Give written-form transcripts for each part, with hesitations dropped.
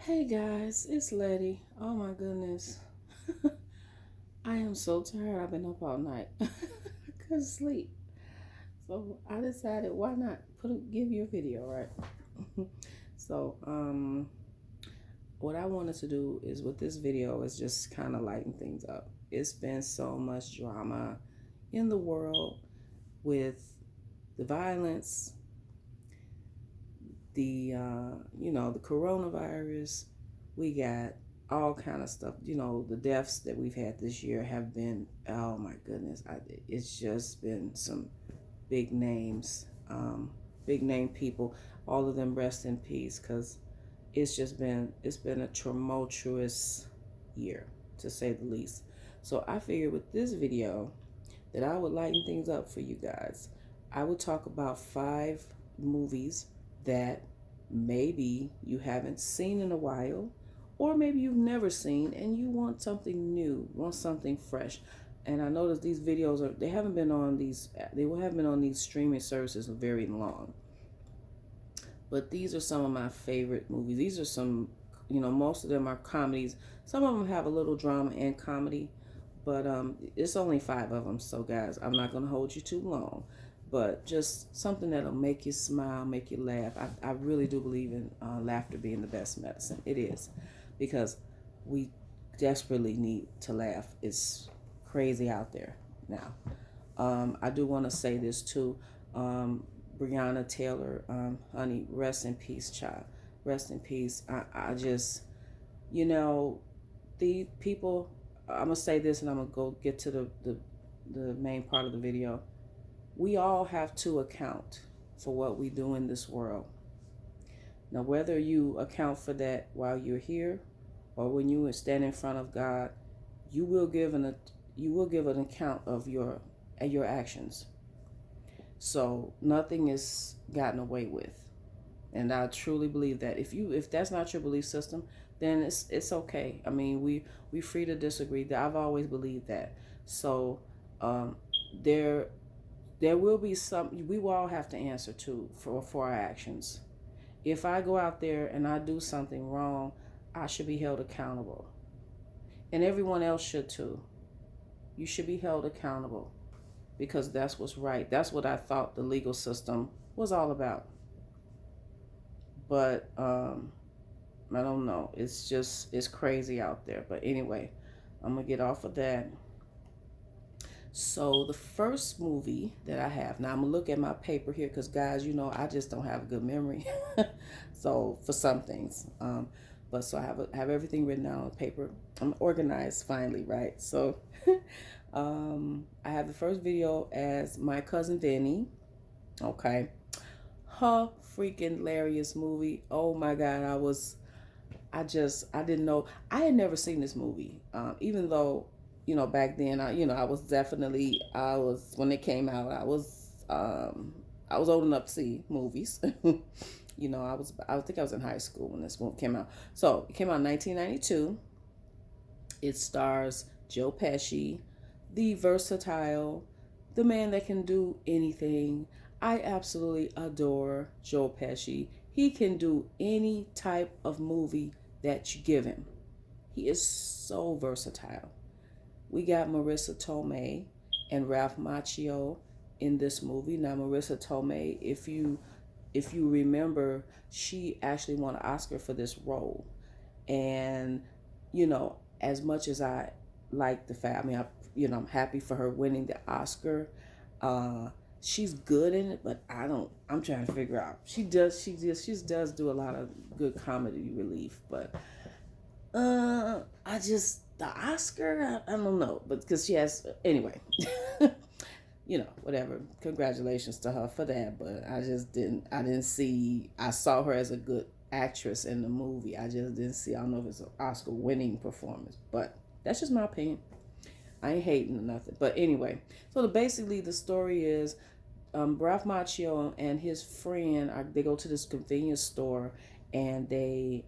Hey guys, it's Letty. Oh my goodness. I am so tired. I've been up all night. I couldn't sleep. So I decided why not give you a video, right? so what I wanted to do is with this video is just kind of lighten things up. It's been so much drama in the world with the violence, the coronavirus. We got all kind of stuff. The deaths that we've had this year have been, oh my goodness, it's just been some big names, big name people. All of them rest in peace, because it's been a tumultuous year, to say the least. So I figured with this video that I would lighten things up for you guys. I would talk about 5 movies that maybe you haven't seen in a while, or maybe you've never seen and you want something new, want something fresh. And I noticed these videos they haven't been on these streaming services very long. But these are some of my favorite movies. These are some, most of them are comedies. Some of them have a little drama and comedy, but it's only 5 of them. So guys, I'm not gonna hold you too long, but just something that'll make you smile, make you laugh. I really do believe in laughter being the best medicine. It is, because we desperately need to laugh. It's crazy out there now. I do want to say this too. Breonna Taylor, honey, rest in peace, child. Rest in peace. I just, you know, the people, I'm going to say this and I'm going to go get to the main part of the video. We all have to account for what we do in this world. Now, whether you account for that while you're here or when you stand in front of God, you will give an account of your actions. So nothing is gotten away with. And I truly believe that if that's not your belief system, then it's okay. I mean, we free to disagree. I've always believed that. So um, there there will be some, we will all have to answer to for our actions. If I go out there and I do something wrong, I should be held accountable, and everyone else should too. You should be held accountable, because that's what's right. That's what I thought the legal system was all about. But I don't know. It's crazy out there. But anyway, I'm gonna get off of that. So the first movie that I have, now I'm gonna look at my paper here, because guys, I just don't have a good memory. So for some things, but so I have everything written down on paper. I'm organized finally, right? So I have the first video as My Cousin Vinny. Okay, her freaking hilarious movie. Oh my God, I didn't know. I had never seen this movie, even though, back then, I was definitely, when it came out, I was old enough to see movies. I think I was in high school when this movie came out. So it came out in 1992. It stars Joe Pesci, the versatile, the man that can do anything. I absolutely adore Joe Pesci. He can do any type of movie that you give him. He is so versatile. We got Marissa Tomei and Ralph Macchio in this movie. Now, Marissa Tomei, if you remember, she actually won an Oscar for this role. And as much as I like the fact, I'm happy for her winning the Oscar. She's good in it, but I'm trying to figure out. She does do a lot of good comedy relief, but I just, the Oscar, I don't know, but because she has, anyway. Whatever. Congratulations to her for that. But I didn't see, I saw her as a good actress in the movie. I just didn't see, I don't know if it's an Oscar winning performance, but that's just my opinion. I ain't hating or nothing. But anyway, so basically the story is Ralph Macchio and his friend, they go to this convenience store, and they're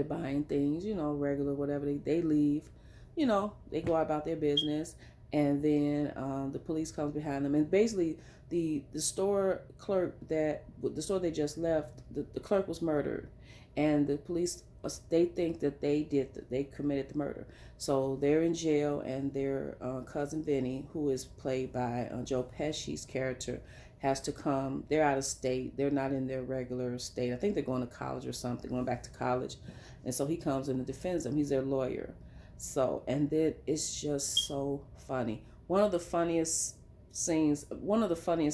buying things, regular, whatever. They leave, they go about their business. and then the police comes behind them, and basically the store clerk that the store they just left, the clerk was murdered, and the police they think that they committed the murder, so they're in jail, and their cousin Vinny, who is played by Joe Pesci's character, has to come. They're out of state. They're not in their regular state. I think they're going to college or something, going back to college, and so he comes in and defends them. He's their lawyer. So, and then it's just so funny. One of the funniest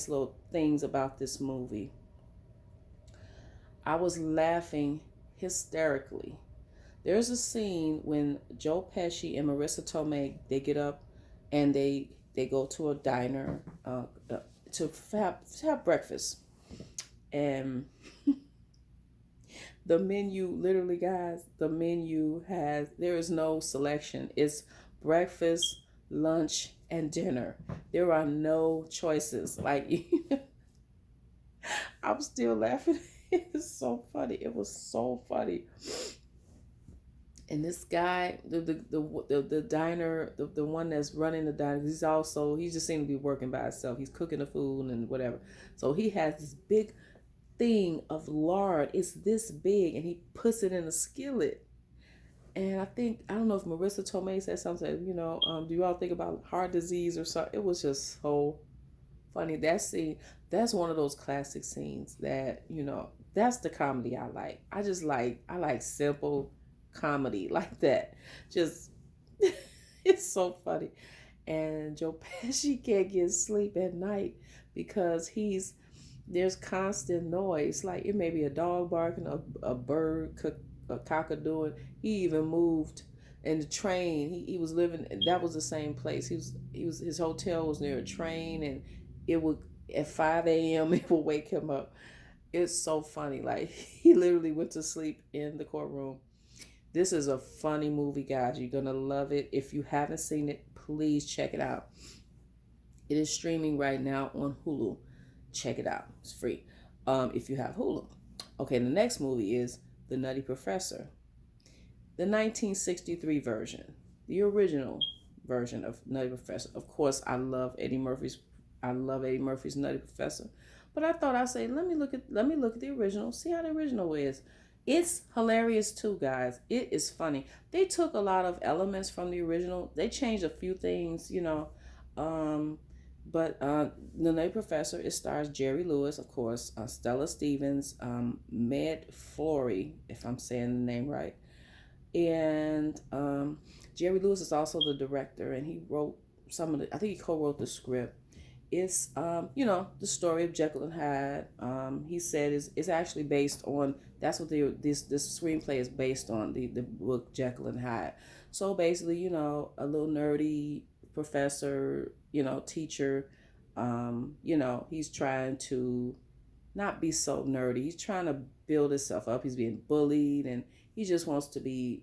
little things about this movie, I was laughing hysterically. There's a scene when Joe Pesci and Marissa Tomei, they get up and they go to a diner to have breakfast, and the menu, literally, guys, the menu there is no selection. It's breakfast, lunch, and dinner. There are no choices. Like, I'm still laughing. It's so funny. It was so funny. And this guy, the diner, the one that's running the diner, he just seemed to be working by himself. He's cooking the food and whatever. So he has this big thing of lard. It's this big, and he puts it in a skillet. And I don't know if Marissa Tomei said something, do you all think about heart disease or something? It was just so funny. That scene, that's one of those classic scenes that, that's the comedy I like. I like simple comedy like that. Just, it's so funny. And Joe Pesci can't get sleep at night because there's constant noise. Like, it may be a dog barking, a bird, a cockadoo. He even moved in the train. He was living. That was the same place. His hotel was near a train, and it would at 5 a.m. it would wake him up. It's so funny. Like, he literally went to sleep in the courtroom. This is a funny movie, guys. You're gonna love it. If you haven't seen it, please check it out. It is streaming right now on Hulu. Check it out. It's free. If you have Hulu. Okay, the next movie is The Nutty Professor. The 1963 version. The original version of Nutty Professor. Of course, I love Eddie Murphy's Nutty Professor. But I thought I'd say, let me look at the original, see how the original is. It's hilarious too, guys. It is funny. They took a lot of elements from the original. They changed a few things, but The Nutty Professor, it stars Jerry Lewis, of course, Stella Stevens, Med Flory, if I'm saying the name right. And Jerry Lewis is also the director, and he wrote I think he co-wrote the script. It's the story of Jekyll and Hyde. He said is actually based on, that's what this screenplay is based on, the book Jekyll and Hyde. So basically, a little nerdy professor, teacher, he's trying to not be so nerdy. He's trying to build himself up. He's being bullied, and he just wants to be,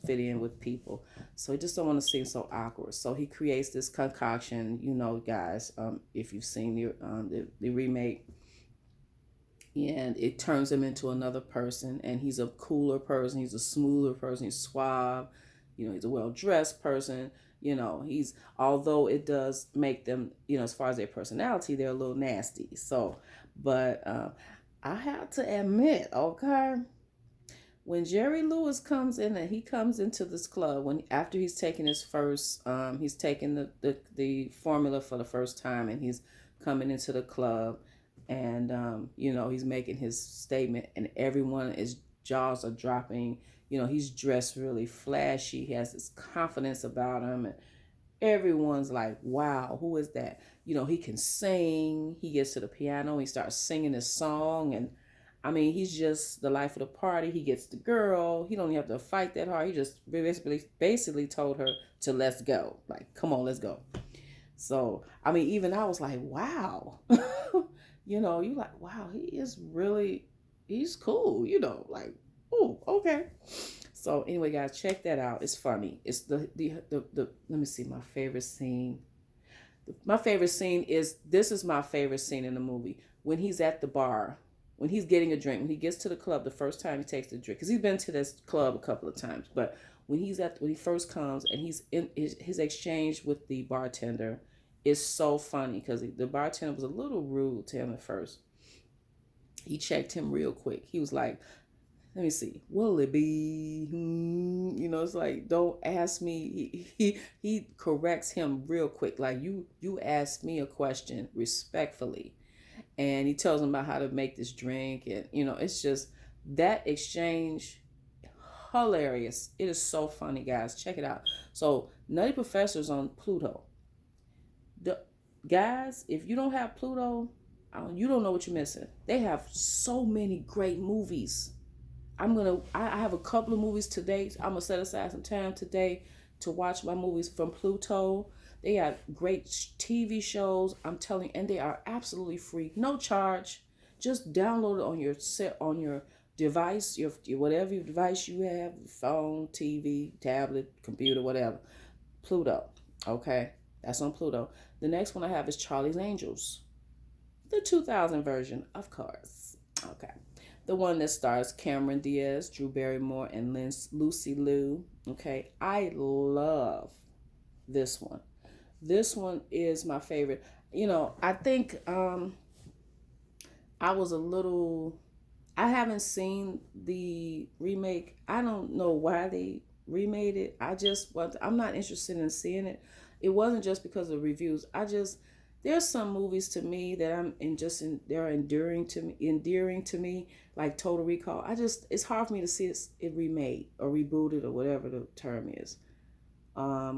fit in with people. So he just don't want to seem so awkward. So he creates this concoction, guys, if you've seen the remake, and it turns him into another person, and he's a cooler person. He's a smoother person. He's suave. He's a well-dressed person. Although it does make them, as far as their personality, they're a little nasty. So, but I have to admit, okay, when Jerry Lewis comes in, and he comes into this club after he's taken his first, he's taken the formula for the first time, and he's coming into the club, and he's making his statement, and everyone's jaws are dropping. He's dressed really flashy. He has this confidence about him, and everyone's like, wow, who is that? He can sing. He gets to the piano. He starts singing his song. And I mean, he's just the life of the party. He gets the girl. He don't even have to fight that hard. He just basically told her to let's go. Like, come on, let's go. So, I mean, even I was like, wow. You're like, wow, he's cool, like, oh, okay. So anyway, guys, check that out. It's funny. It's the let me see, my favorite scene. This is my favorite scene in the movie. When he's at the bar, when he's getting a drink, when he gets to the club the first time he takes the drink, because he's been to this club a couple of times, but when he first comes and he's in his exchange with the bartender is so funny because the bartender was a little rude to him at first. He checked him real quick. He was like, let me see, will it be? You know, it's like, don't ask me. He corrects him real quick. Like, you asked me a question respectfully, and he tells him about how to make this drink, and it's just that exchange hilarious. It is so funny, guys. Check it out. So, Nutty Professor's on Pluto. The guys, if you don't have Pluto, you don't know what you're missing. They have so many great movies. I have a couple of movies today. I'm gonna set aside some time today to watch my movies from Pluto. They got great TV shows. I'm telling you, and they are absolutely free, no charge. Just download it on your device, your whatever device you have, phone, TV, tablet, computer, whatever. Pluto. Okay, that's on Pluto. The next one I have is Charlie's Angels, the 2000 version, of course. Okay. The one that stars Cameron Diaz, Drew Barrymore, and Lucy Liu. Okay, I love this one. This one is my favorite. I think I was a little. I haven't seen the remake. I don't know why they remade it. I'm not interested in seeing it. It wasn't just because of reviews. There's some movies to me that they're endearing to me, like Total Recall. It's hard for me to see it remade or rebooted or whatever the term is. I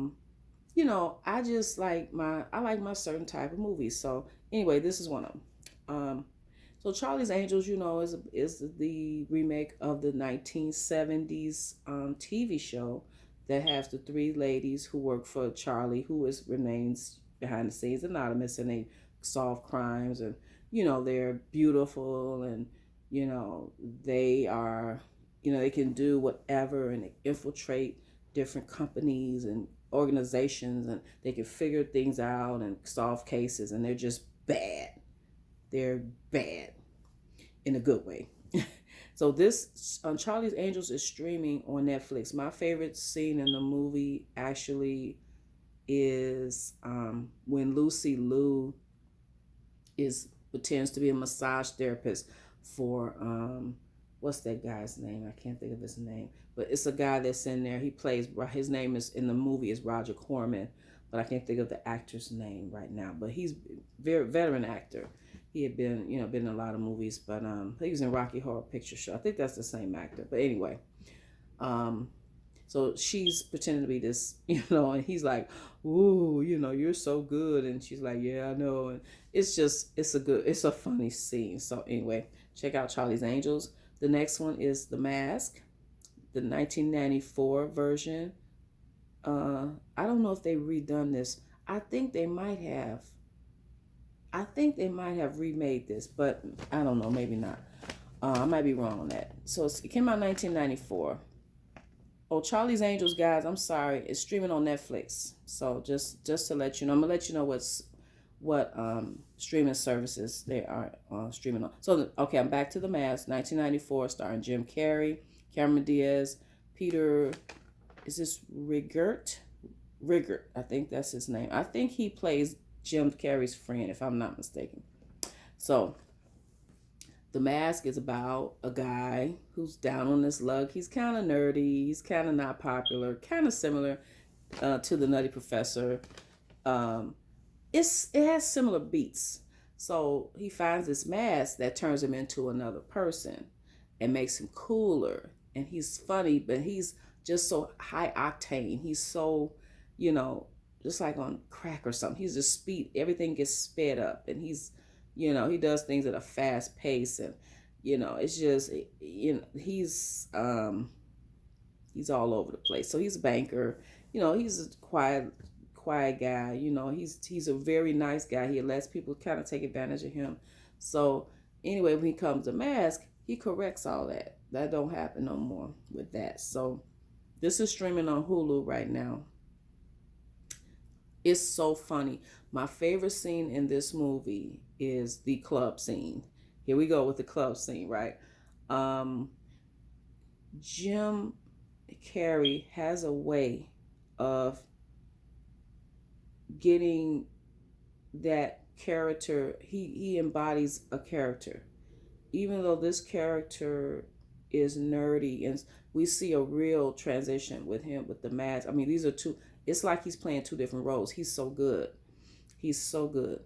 like my certain type of movies. So anyway, this is one of them. So Charlie's Angels, is the remake of the 1970s TV show that has the three ladies who work for Charlie, who remains behind the scenes anonymous, and they solve crimes, and they're beautiful, and they are they can do whatever, and they infiltrate different companies and organizations, and they can figure things out and solve cases, and they're just bad. They're bad in a good way. So this Charlie's Angels is streaming on Netflix. My favorite scene in the movie actually is when Lucy Liu pretends to be a massage therapist for what's that guy's name? I can't think of his name, but it's a guy that's in there. His name is in the movie is Roger Corman, but I can't think of the actor's name right now. But he's a very veteran actor. He had been in a lot of movies, but he was in Rocky Horror Picture Show. I think that's the same actor. But anyway, so she's pretending to be this, and he's like, "Ooh, you're so good," and she's like, "Yeah, I know." And it's a funny scene. So anyway, check out Charlie's Angels. The next one is The Mask, the 1994 version. I don't know if they've redone this. I think they might have. Remade this, but I don't know, maybe not. I might be wrong on that. So it came out in 1994. Oh, Charlie's Angels, guys, I'm sorry, it's streaming on Netflix. So just to let you know, I'm gonna let you know what streaming services they are streaming on. So okay, I'm back to The Mask, 1994, starring Jim Carrey, Cameron Diaz, Peter. Is this Riegert? I think that's his name. I think he plays Jim Carrey's friend, if I'm not mistaken. So, The Mask is about a guy who's down on his luck. He's kind of nerdy. He's kind of not popular. Kind of similar to the Nutty Professor. It has similar beats. So he finds this mask that turns him into another person and makes him cooler. And he's funny, but he's just so high octane. He's so, just like on crack or something. He's just everything gets sped up, and he's, he does things at a fast pace, and, it's just, he's all over the place. So he's a banker, he's a quiet guy, he's a very nice guy. He lets people kind of take advantage of him. So anyway, when he comes to Mask, he corrects all that. That don't happen no more with that. So this is streaming on Hulu right now. It's so funny. My favorite scene in this movie is the club scene. Here we go with the club scene, right? Jim Carey has a way of getting that character. He embodies a character, even though this character is nerdy, and we see a real transition with him with the mask. I mean, these are two. It's like he's playing two different roles. He's so good. He's so good.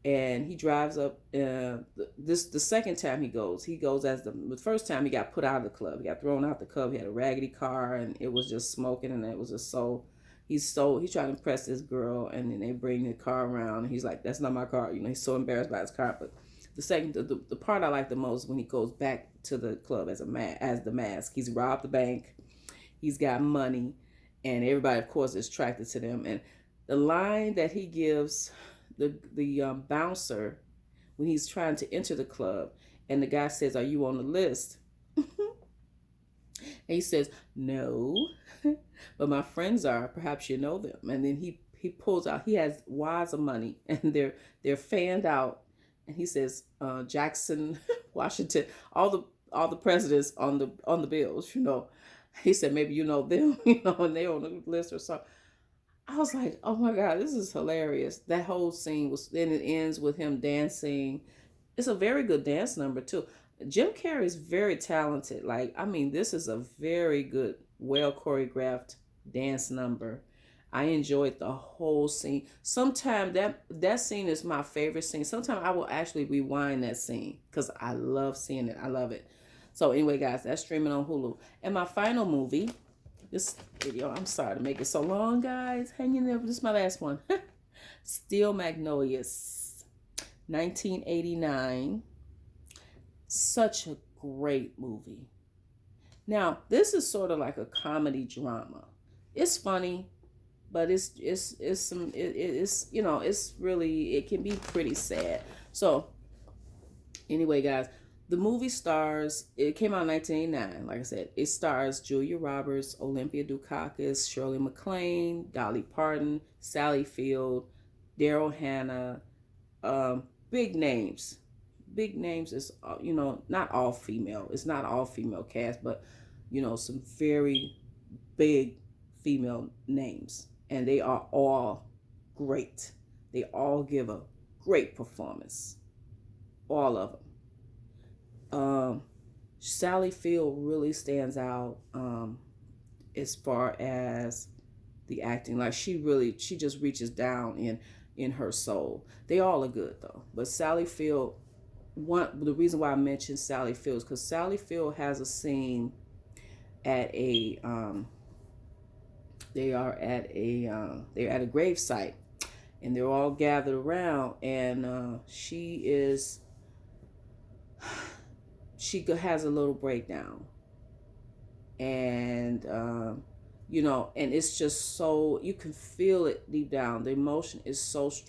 And he drives up. This the second time he goes. He goes as the first time he got put out of the club. He got thrown out the club. He had a raggedy car, and it was just smoking, and it was just so. He's trying to impress this girl, and then they bring the car around, and he's like, "That's not my car." You know, he's so embarrassed by his car. But the part I like the most is when he goes back to the club as the mask. He's robbed the bank. He's got money, and everybody, of course, is attracted to them. And the line that he gives the bouncer when he's trying to enter the club, and the guy says, "Are you on the list?" And he says, "No, but my friends are. Perhaps you know them." And then he pulls out. He has wads of money, and they're fanned out. And he says, "Jackson, Washington, all the presidents on the bills. You know." He said, "Maybe you know them, you know, and they're on the list or something." I was like, "Oh my God, this is hilarious." That whole scene was. Then it ends with him dancing. It's a very good dance number too. Jim Carrey is very talented. Like, I mean, this is a very good, well choreographed dance number. I enjoyed the whole scene. Sometimes that scene is my favorite scene. Sometimes I will actually rewind that scene because I love seeing it. I love it. So anyway, guys, that's streaming on Hulu. And my final movie, this video, I'm sorry to make it so long, guys. Hang in there. This is my last one. Steel Magnolias, 1989. Such a great movie. Now, this is sort of like a comedy drama. It's funny, but it's it's really, it can be pretty sad. So anyway, guys, the movie stars, it came out in 1989. Like I said, it stars Julia Roberts, Olympia Dukakis, Shirley MacLaine, Dolly Parton, Sally Field, Daryl Hannah. Big names. Big names is, not all female. It's not all female cast, but some very big female names, and they are all great. They all give a great performance, all of them. Sally Field really stands out, as far as the acting. Like, she just reaches down in her soul. They all are good though, but Sally Field. The reason why I mentioned Sally Field is because Sally Field has a scene at a they're at a grave site, and they're all gathered around, and she has a little breakdown, and and it's just so, you can feel it deep down. The emotion is so strong.